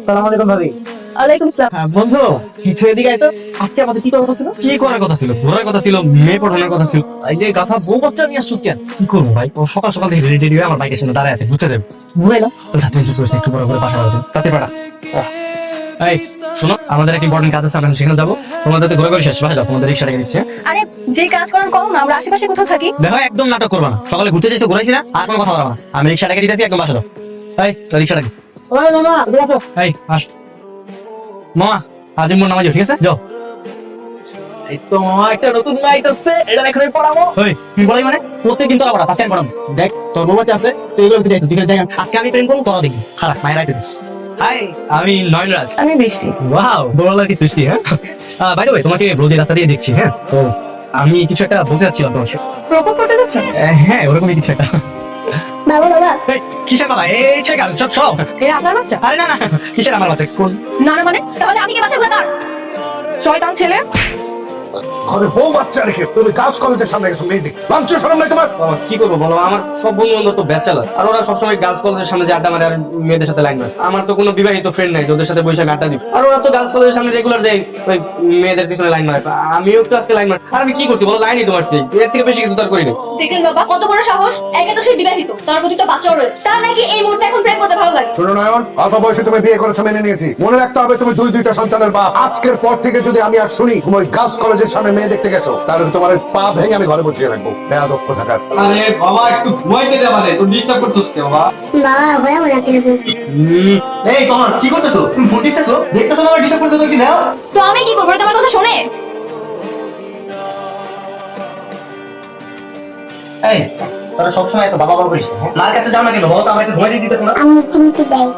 আসসালামু আলাইকুম ভাবি। ওয়ালাইকুম আসসালাম। বন্ধু কিছু এদিকে আয় তো। আজকে আমাদের কি করার কথা ছিল? কি করার কথা ছিল? ঘোরার কথা ছিল, মেয়ে পড়ানোর কথা ছিল। এই যে গাধা বউ বাচ্চা নিয়ে আসছিস কেন? কি করবো ভাই? ও সকাল সকাল থেকে রেডি হয়ে আমার বাইকের সামনে দাঁড়ায় আছে, বুঝতে যাবে। ঘুরাইলাম। ছাত্রী একটু বড় করে বাসা বাড়াবেন, তাতে পারা। এই শোনো, আমাদের একটা ইম্পর্টেন্ট কাজ আছে, আমরা সেখানে যাবো। তোমাদের তো ঘোরাঘুরি শেষ, বাসা যাও, তোমাদের রিক্সা রেখে দিচ্ছে। আরে যে কাজ করার করো না, আমরা আশেপাশে কোথাও থাকি। দেখো একদম নাটক করবা না, সকালে ঘুরতে যাইছো, ঘুরাইছি না, আর কোনো কথা বলবা না। আমি রিক্সা রেখে দিতেছি, একদম বাসা যাও। এই রিক্সা রেখে। ওই মামা এদিকে আসো। এই আস মামা, আজ মোর নামাজ, ঠিক আছে? যাও। এই তো মামা একটা নতুন লাইট আছে, এটা এখনই পড়াবো। ওই তুই বলাই মানে প্রত্যেক দিন তোরা পড়াস, আজকে আমি পড়াবো। দেখ তোর বউ বাচ্চা আছে, তুই এগুলো দিকে ঠিক আছে। আজকে আমি প্রেম করবো, তোরা দেখবি। খারাপ মায়ের রাখতে দিস। হাই, আমি নয়নরাজ। আমি বৃষ্টি। ওয়াও, বড়লার কি সৃষ্টি। হ্যাঁ বাই দ্য ওয়ে, তোমাকে রোজ এই রাস্তা দিয়ে দেখছি। হ্যাঁ, তো আমি কিছু একটা বলতে যাচ্ছিলাম তোমাকে। প্রপোজ করতে যাচ্ছ? হ্যাঁ, ওরকমই কিছু একটা। বাবা বাবা। এই, কিসের বাবা? এই ছেলে গাল সব সব। এরা আপনার বাচ্চা? আরে না না, কিসের আমার বাচ্চা? কোন? না না মানে তাহলে আমি কি বাচ্চাগুলো তার? শয়তান ছেলে। ঘরে বউ বাচ্চা রেখে তুমি গার্লস কলেজের সামনে গেছো মেয়ে দিক লাঞ্চ শরম নাই তোমার? বাবা, কি করবো বলো, আমার সব বন্ধু বান্ধব তো ব্যাচেলার, আর ওরা সবসময় গার্লস কলেজের সামনে যে আড্ডা মারে আর মেয়েদের সাথে লাইন মারে। আমার তো কোনো বিবাহিত ফ্রেন্ড নাই ওদের সাথে বসে আমি আড্ডা দিই, আর ওরা তো গার্লস কলেজের সামনে রেগুলার দেয় ওই মেয়েদের পিছনে লাইন মারে। আমিও একটু আজকে লাইন মারি, আর আমি কি করছি বলো? লাইনই তো মারছি, এর থেকে বেশি কিছু তো আর করি না। দেখলেন বাবা কত বড় সাহস! একে তো সে বিবাহিত, তার প্রতি একটা বাচ্চাও রয়েছে, তার নাকি এই মুহূর্তে এখন প্রেম করতে ভালো লাগে। শোনো নয়ন, অল্প বয়সে তুমি বিয়ে করেছো মেনে নিয়েছি, মনে রাখতে হবে তুমি দুইটা সন্তানের বাপ। আজকের পর থেকে যদি আমি আর শুনি তুমি ওই গার্লস কলেজের সামনে মেয়ে দেখতে গেছো, তাহলে তোমার ওই পা ভেঙে আমি ঘরে বসিয়ে রাখবো। বেয়াদব কোথাকার। আরে বাবা, একটু ঘুমাইতে দে, মানে তুই ডিস্টার্ব করছিস কে বাবা? বাবা ভয়া ভয়া টেলিফোন। এই তোমার কি করতেছো? তুমি ফোন টিপতেছো, দেখতেছো না ডিস্টার্ব করতেছো কি না? তো আমি কি করবো? তোমার কথা শোনে। এই তোরা সবসময় এত বাবা বাবা করিস, মার কাছে যাও না কেন? বাবা তো আমাকে ঘুমাই দিয়ে দিতেছ না। আমি চিমটি দেয়।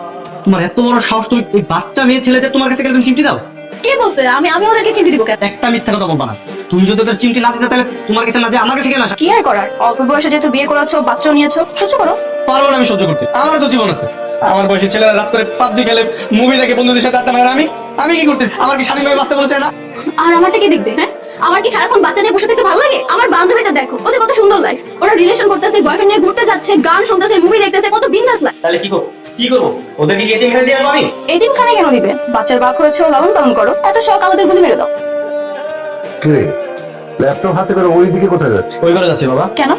তোমার এত বড় সাহস, তুমি এই বাচ্চা মেয়ে ছেলেদের তোমার কাছে গেলে তুমি চিমটি দাও? কে বলছে আমি আমি ওদেরকে চিনতে দিব কেন? একটা মিথ্যা কথা বলবা না। তুমি যদি ওদের চিমটি না দিতে, তাহলে তোমার কাছে না যে আমার কাছে কেন আসা? কি আর করার, অল্প বয়সে যেহেতু বিয়ে করেছো, বাচ্চাও নিয়েছো, সহ্য করো। পারবো না আমি সহ্য করতে, আমার তো জীবন আছে। আমার বয়সী ছেলেরা রাত করে পাবজি খেলে, মুভি দেখে, বন্ধুদের সাথে আড্ডা মারে, আমি আমি কি করতে? আমার কি স্বাধীনভাবে বাঁচতে মনে চায় না? আর আমারটা কে দেখবে? হ্যাঁ, আমার কি সারাক্ষণ বাচ্চা নিয়ে বসে থাকতে ভালো লাগে? আমার বান্ধবীদের দেখো, ওদের কত সুন্দর লাইফ, ওরা রিলেশন করতেছে, বয়ফ্রেন্ড নিয়ে ঘুরতে যাচ্ছে, গান শুনতেছে, মুভি দেখতেছে, কত বিন্দাস লাইফ। তাহলে কি করবো? কি করবো? ওদেরকে কি এতিমখানায় দিয়ে আসবো আমি? এতিমখানায় কেন দিবে? বাচ্চার বাপ হয়েছে, লালন পালন করো, এত শখ আমাদের বলে মেরে দাও। কে ল্যাপটপ হাতে করে ওই দিকে কোথায় যাচ্ছে? ওই ঘরে যাচ্ছি বাবা। কেন?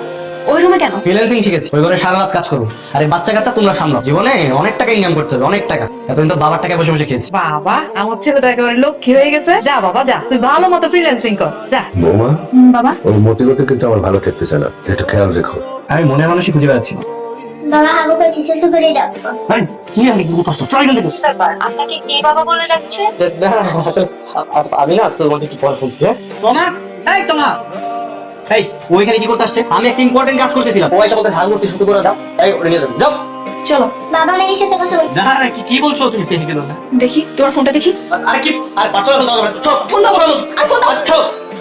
ওই রুমে কেন? ফ্রিল্যান্সিং শিখেছি, ওই ঘরে সারা রাত কাজ করবো। আরে বাচ্চা কাচ্চা তোমরা সামলাও, জীবনে অনেক টাকা ইনকাম করতে হবে, অনেক টাকা। এতদিন তো বাবার টাকায় বসে বসে খেয়েছি। বাবা, আমার ছেলে তো একেবারে লক্ষ্মী হয়ে গেছে। যা বাবা যা, তুই ভালো মতো ফ্রিল্যান্সিং কর, যা। বৌমা, বাবা ওর মতিগতি কিন্তু আমার ভালো ঠেকতেছে না, একটু খেয়াল রেখো। আমি মনের মানুষই খুঁজে বেড়াচ্ছি না। বাবা হাগু করছি, শেষ করে দাও। আরে কি আমি কি করছো? চল এখান থেকে। আপনাকে কে বাবা বলে ডাকছে? আমি না তোমাকে কি পড়া শুনছি। তোমার এই তোমার এই ওইখানে কি করতে আসছে? আমি একটা ইম্পর্টেন্ট কাজ করতেছিলাম, ও এসে বলতে হাল করতে শুরু করে দাও। এই ওরে নিয়ে যাও, যাও। চলো। বাবা মেয়ের সাথে কথা বল। না না, কি বলছো তুমি? পেয়ে গেল না। দেখি তোমার ফোনটা দেখি। আরে কি? আরে পার্সোনাল ফোন দাও, চল ফোন দাও বলছি। আর ফোন দাও। আচ্ছা,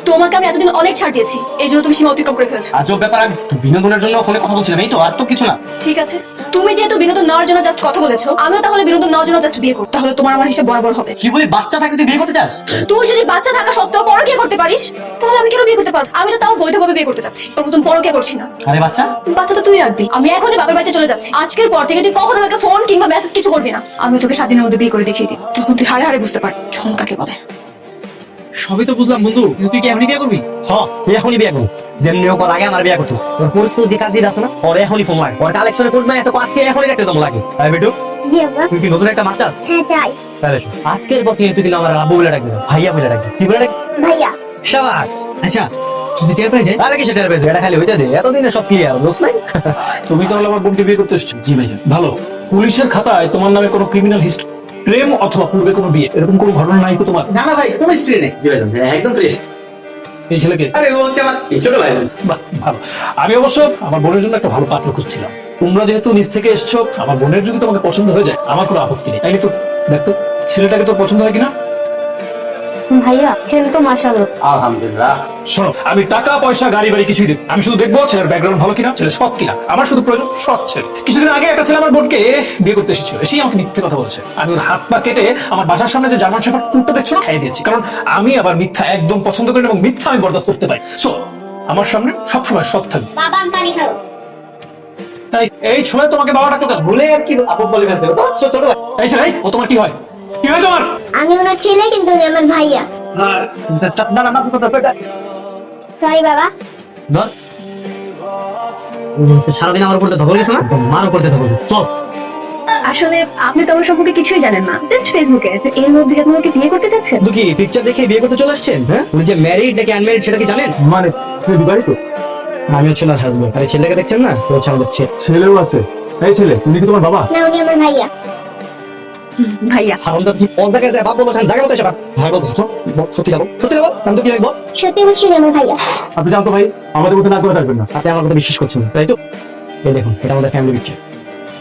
তোমাকে আমি এতদিন অনেক ছাড় দিয়েছি, এই জন্য তুমি সীমা অতিক্রম করে ফেলছো। আজব ব্যাপার। আমি বিনোদনের জন্য ফোনে কথা বলছিলাম, এই তো, আর তো কিছু না। ঠিক আছে, তুমি যেহেতু বিনোদন নেওয়ার জন্য জাস্ট কথা বলেছো, আমিও তাহলে বিনোদন নেওয়ার জন্য জাস্ট বিয়ে করব। তাহলে তোমার আমার হিসাব বরাবর হবে। কি বলি, বাচ্চা থাকতে তুই বিয়ে করতে চাস? তুই যদি বাচ্চা থাকা সত্ত্বেও পরকীয়া করতে পারিস, তাহলে আমি কেন বিয়ে করতে পারবো? আমি তো তাও বৈধভাবে বিয়ে করতে চাচ্ছি, তোর মতন পরকীয়া করছি না। আরে বাচ্চা, বাচ্চা তো তুই রাখবি। আমি এখনই বাবার বাড়িতে চলে যাচ্ছি। আজকের পর থেকে তুই কখনো আমাকে ফোন কিংবা মেসেজ কিছু করবি না। আমি তোকে 7 দিনের মধ্যে বিয়ে করে দেখিয়ে দিই, তখন তুই হারে হারে বুঝতে পার ঝন কাকে বলে। সবই তো বুঝলাম বন্ধু, কিন্তু তুই কি এখনই বিয়ে করবি? তুই এখনই বিয়ে করবি। যেমনি হোক ওর আগে আমার বিয়ে করতো। তোর পরিচিত যে কাজের আছে না, ওর এখনই ফোন লাগে, ওর কালেকশনে কোড নাই আছে, আজকে এখনই দেখতে যাবো লাগে। তাই বেটু, জি বাবা। তুই কি নতুন একটা মাছ চাস? হ্যাঁ চাই। তাহলে শোন, আজকের পর থেকে তুই কিন্তু আমার আব্বু বলে ডাকবি না, ভাইয়া বলে ডাকবি। কি বলে ডাকবি? ভাইয়া। শাবাশ। আচ্ছা যদি টের পেয়ে যায়? আরে কি সেটা পেয়েছে, এটা খালি হইতে দে, এতদিনে সব ক্লিয়ার, দোষ নাই। তুমি তাহলে আমার বোনকে বিয়ে করতে এসছো? জি ভাইজান। ভালো, পুলিশের খাতায় তোমার নামে কোনো ক্রিমিনাল হিস্ট্রি, প্রেম অথবা পূর্বে কোনো বিয়ে, এরকম কোনো ঘটনা নাই তো তোমার? না না ভাই, কোনো হিস্ট্রি নেই। জি ভাই, একদম ফ্রেশ। এই ছেলেকে? আরে ও হচ্ছে আমার ছোট ভাই। বাহ, ভালো। আমি অবশ্য আমার বোনের জন্য একটা ভালো পাত্র খুঁজছিলাম। তোমরা যেহেতু নিজ থেকে এসছো, আমার বোনের যদি তোমাকে পছন্দ হয়ে যায় আমার কোনো আপত্তি নেই। তাই তো দেখতো ছেলেটাকে তোর পছন্দ হয় কিনা? ভাইয়া ছেলে তো মাশাআল্লাহ। আলহামদুলিল্লাহ। শোনো, আমি টাকা পয়সা গাড়ি বাড়ি কিছুই দেব, আমি শুধু দেখবো ছেলের ব্যাকগ্রাউন্ড ভালো কিনা, ছেলে সৎ কিনা। আমার শুধু প্রয়োজন সৎ ছেলে। কিছুদিন আগে একটা ছেলে আমার বোনকে বিয়ে করতে এসেছিল, এসেই আমাকে মিথ্যে কথা বলেছে। আমি ওর হাত পা কেটে আমার বাসার সামনে যে জার্মান শেফার্ড কুকুরটা দেখছো না, খাইয়ে দিয়েছি। কারণ আমি আবার মিথ্যা একদম পছন্দ করি না, এবং মিথ্যা আমি বরদাস্ত করতে পারি। সো আমার সামনে সবসময় সৎ থাকবে। বাবা আমি পানি খাবো। এই ছোলে তোমাকে বাবা ডাকলো কেন? ভুলে আর কি আপু বলে ফেলছে ও তো ছোট ভাই। এই ছেলে, ও তোমার কি হয়? কি হয় তোমার? আমি ওনার ছেলে কিন্তু উনি আমার ভাইয়া। না না বাবু কথা সরি বাবা। ধর সারাদিন আমার উপরে ধবল গেছে না, মার উপরে ধবল। চল। আসলে আপনি তো আমার সম্পর্কে কিছুই জানেন না, জাস্ট ফেসবুকে। এর মধ্যে আপনি আমাকে বিয়ে করতে চাচ্ছেন? তো কি পিকচার দেখে বিয়ে করতে চলে আসছেন? হ্যাঁ, উনি যে ম্যারিড নাকি আনম্যারিড সেটা কি জানেন? মানে তুই বিবাহিত? আমি হচ্ছে ওনার হাজবেন্ড। আর এই ছেলেকে দেখছেন না, ও হচ্ছে আমাদের ছেলে। ছেলেও আছে? এই ছেলে, তুমি কি তোমার বাবা? না, উনি আমার ভাইয়া। ভাইয়া। হারামজাদা, তুই কোন জায়গায় যায় বাপ বলছিস? জায়গা মতো এসে বাপ ভাই বলছিস তো? সত্যি যাবো, সত্যি যাবো, আমি তো কি বল। সত্যি বলছি উনি আমার ভাইয়া। আপনি জানতো ভাই, আমাদের মধ্যে না করে থাকবেন না। আপনি আমার কথা বিশ্বাস করছেন না, তাই তো? এই দেখুন, এটা আমাদের ফ্যামিলি পিকচার।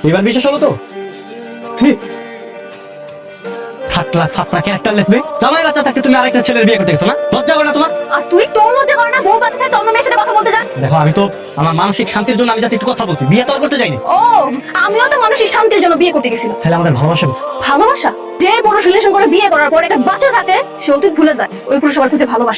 এবার বিশ্বাস হলো তো? ছি, থার্ড ক্লাস ছাত্রা ক্যারেক্টারলেস মেয়ে। জামাই বাচ্চা থাকতে তুমি আরেকটা ছেলের বিয়ে করতে গেছো না? লজ্জা করে না তোমার? আর তুই তোর মধ্যে করে না, বউ বাচ্চা থাকে তোর মেয়ের সাথে কথা বলতে যান। দেখো, আমি তো আমার মানসিক শান্তির জন্য আমি জাস্ট একটু কথা বলছি, বিয়ে তো আর করতে যাইনি। ও, আমিও তো মানসিক শান্তির জন্য বিয়ে করতে গেছিলাম। তাহলে আমাদের ভালোবাসা ভালোবাসা? যে পুরুষ রিলেশন করে বিয়ে করার পর একটা বাচ্চা থাকে, সে অতীত ভুলে যায়, ওই পুরুষ আবার খুঁজে ভালোবাসে।